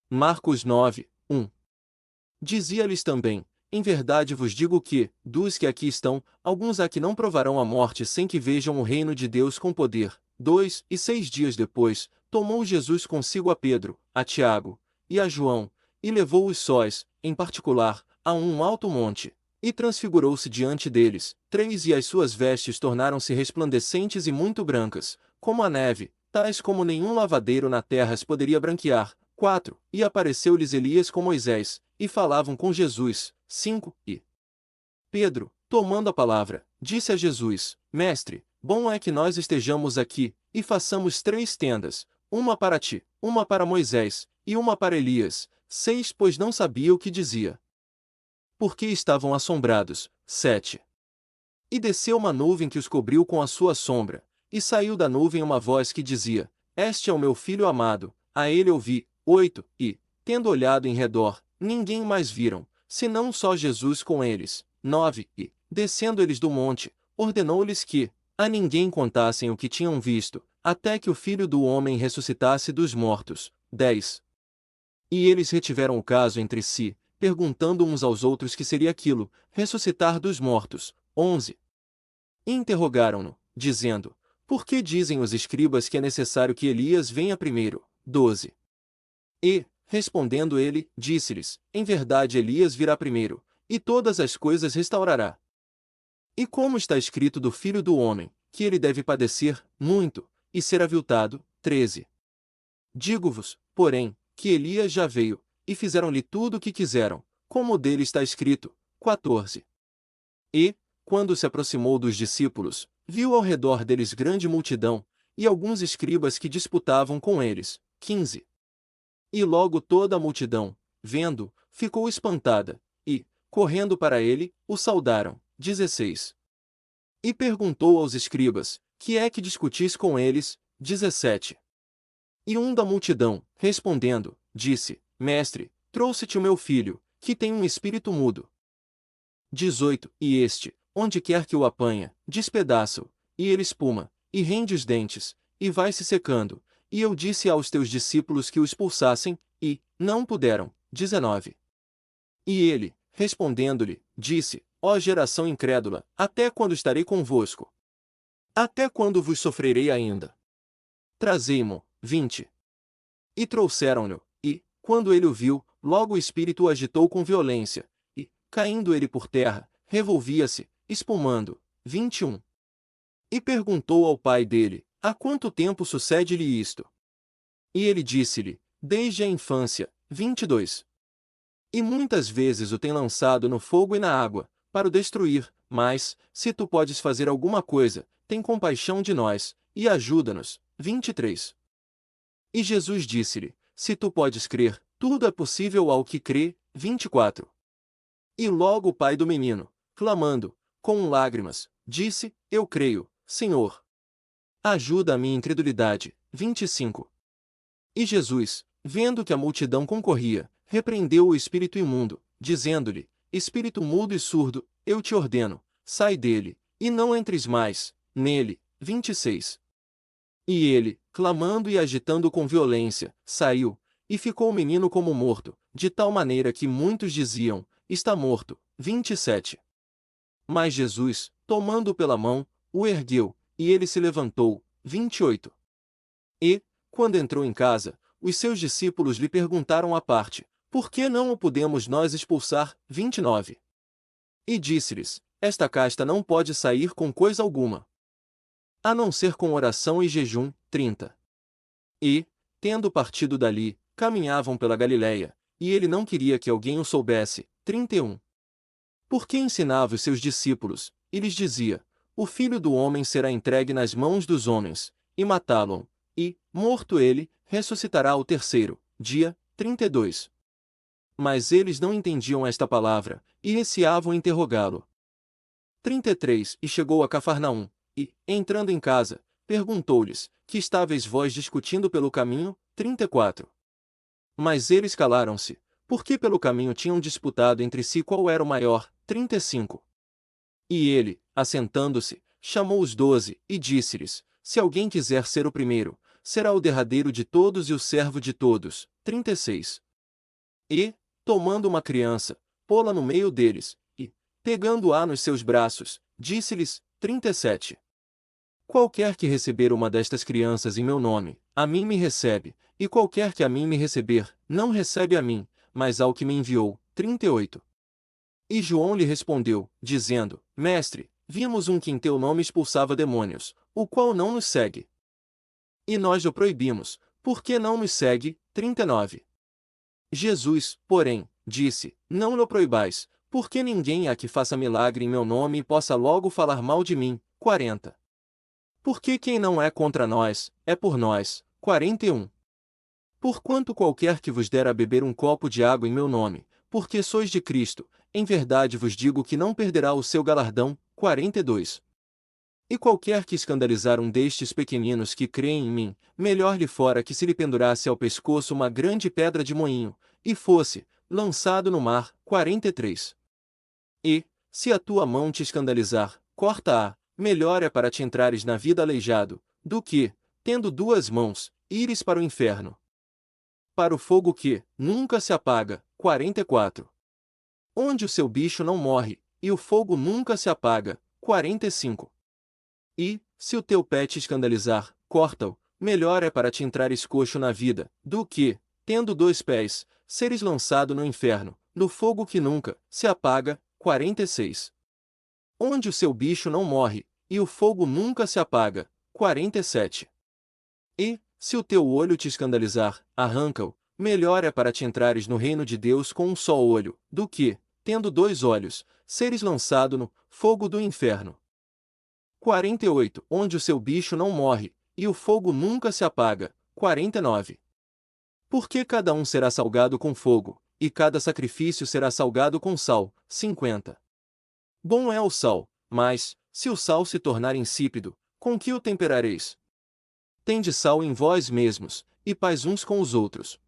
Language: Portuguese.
Marcos 9, 1. Dizia-lhes também: em verdade vos digo que, dos que aqui estão, alguns há que não provarão a morte sem que vejam o reino de Deus com poder. 2. E 6 dias depois, tomou Jesus consigo a Pedro, a Tiago e a João, e levou-os sós, em particular, a um alto monte, e transfigurou-se diante deles. 3. E as suas vestes tornaram-se resplandecentes e muito brancas, como a neve, tais como nenhum lavadeiro na terra as poderia branquear. 4. E apareceu-lhes Elias com Moisés, e falavam com Jesus. 5. E Pedro, tomando a palavra, disse a Jesus: Mestre, bom é que nós estejamos aqui, e façamos 3 tendas, uma para ti, uma para Moisés, e uma para Elias. 6. Pois não sabia o que dizia, porque estavam assombrados. 7. E desceu uma nuvem que os cobriu com a sua sombra, e saiu da nuvem uma voz que dizia: Este é o meu filho amado, a ele ouvi. 8. E, tendo olhado em redor, ninguém mais viram, senão só Jesus com eles. 9. E, descendo eles do monte, ordenou-lhes que a ninguém contassem o que tinham visto, até que o Filho do Homem ressuscitasse dos mortos. 10. E eles retiveram o caso entre si, perguntando uns aos outros que seria aquilo, ressuscitar dos mortos. 11. E interrogaram-no, dizendo: Por que dizem os escribas que é necessário que Elias venha primeiro? 12. E, respondendo ele, disse-lhes: Em verdade Elias virá primeiro, e todas as coisas restaurará. E como está escrito do Filho do Homem, que ele deve padecer muito, e ser aviltado. 13. Digo-vos, porém, que Elias já veio, e fizeram-lhe tudo o que quiseram, como dele está escrito. 14. E, quando se aproximou dos discípulos, viu ao redor deles grande multidão, e alguns escribas que disputavam com eles. 15. E logo toda a multidão, vendo, ficou espantada, e, correndo para ele, o saudaram. 16. E perguntou aos escribas: Que é que discutis com eles? 17. E um da multidão, respondendo, disse: Mestre, trouxe-te o meu filho, que tem um espírito mudo. 18. E este, onde quer que o apanha, despedaça-o, e ele espuma, e rende os dentes, e vai se secando. E eu disse aos teus discípulos que o expulsassem, e não puderam. 19. E ele, respondendo-lhe, disse: Ó geração incrédula, até quando estarei convosco? Até quando vos sofrerei ainda? Trazei-mo. 20. E trouxeram-no, e, quando ele o viu, logo o espírito o agitou com violência, e, caindo ele por terra, revolvia-se, espumando. 21. E perguntou ao pai dele: Há quanto tempo sucede-lhe isto? E ele disse-lhe: Desde a infância. 22. E muitas vezes o tem lançado no fogo e na água, para o destruir, mas, se tu podes fazer alguma coisa, tem compaixão de nós, e ajuda-nos. 23. E Jesus disse-lhe: Se tu podes crer, tudo é possível ao que crê. 24. E logo o pai do menino, clamando, com lágrimas, disse: Eu creio, Senhor. Ajuda a minha incredulidade. 25. E Jesus, vendo que a multidão concorria, repreendeu o espírito imundo, dizendo-lhe: Espírito mudo e surdo, eu te ordeno, sai dele, e não entres mais nele. 26. E ele, clamando e agitando com violência, saiu, e ficou o menino como morto, de tal maneira que muitos diziam: Está morto. 27. Mas Jesus, tomando-o pela mão, o ergueu, e ele se levantou. 28. E, quando entrou em casa, os seus discípulos lhe perguntaram à parte: Por que não o podemos nós expulsar? 29. E disse-lhes: Esta casta não pode sair com coisa alguma, a não ser com oração e jejum. 30. E, tendo partido dali, caminhavam pela Galiléia, e ele não queria que alguém o soubesse. 31. Porque ensinava os seus discípulos, e lhes dizia: O Filho do Homem será entregue nas mãos dos homens, e matá-lo, e, morto ele, ressuscitará ao terceiro dia. 32. Mas eles não entendiam esta palavra, e receavam interrogá-lo. 33. E chegou a Cafarnaum, e, entrando em casa, perguntou-lhes: Que estáveis vós discutindo pelo caminho? 34. Mas eles calaram-se, porque pelo caminho tinham disputado entre si qual era o maior. 35. E ele, assentando-se, chamou os 12, e disse-lhes: Se alguém quiser ser o primeiro, será o derradeiro de todos e o servo de todos. 36. E, tomando uma criança, pô-la no meio deles, e, pegando-a nos seus braços, disse-lhes, 37. Qualquer que receber uma destas crianças em meu nome, a mim me recebe, e qualquer que a mim me receber, não recebe a mim, mas ao que me enviou. 38. E João lhe respondeu, dizendo, Mestre, vimos um que em teu nome expulsava demônios, o qual não nos segue. E nós o proibimos, porque não nos segue. 39. Jesus, porém, disse, não lhe proibais, porque ninguém há que faça milagre em meu nome e possa logo falar mal de mim. 40. Porque quem não é contra nós, é por nós. 41. Porquanto qualquer que vos der a beber um copo de água em meu nome, porque sois de Cristo, em verdade vos digo que não perderá o seu galardão. 42. E qualquer que escandalizar um destes pequeninos que creem em mim, melhor lhe fora que se lhe pendurasse ao pescoço uma grande pedra de moinho, e fosse lançado no mar. 43. E, se a tua mão te escandalizar, corta-a, melhor é para te entrares na vida aleijado, do que, tendo duas mãos, ires para o inferno. Para o fogo que nunca se apaga. 44. Onde o seu bicho não morre, e o fogo nunca se apaga. 45. E, se o teu pé te escandalizar, corta-o, melhor é para te entrares coxo na vida, do que, tendo dois pés, seres lançado no inferno, no fogo que nunca se apaga. 46. Onde o seu bicho não morre, e o fogo nunca se apaga. 47. E, se o teu olho te escandalizar, arranca-o, melhor é para te entrares no reino de Deus com um só olho, do que, tendo dois olhos, seres lançado no fogo do inferno. 48. Onde o seu bicho não morre, e o fogo nunca se apaga. 49. Porque cada um será salgado com fogo, e cada sacrifício será salgado com sal. 50. Bom é o sal, mas, se o sal se tornar insípido, com que o temperareis? Tende sal em vós mesmos, e paz uns com os outros.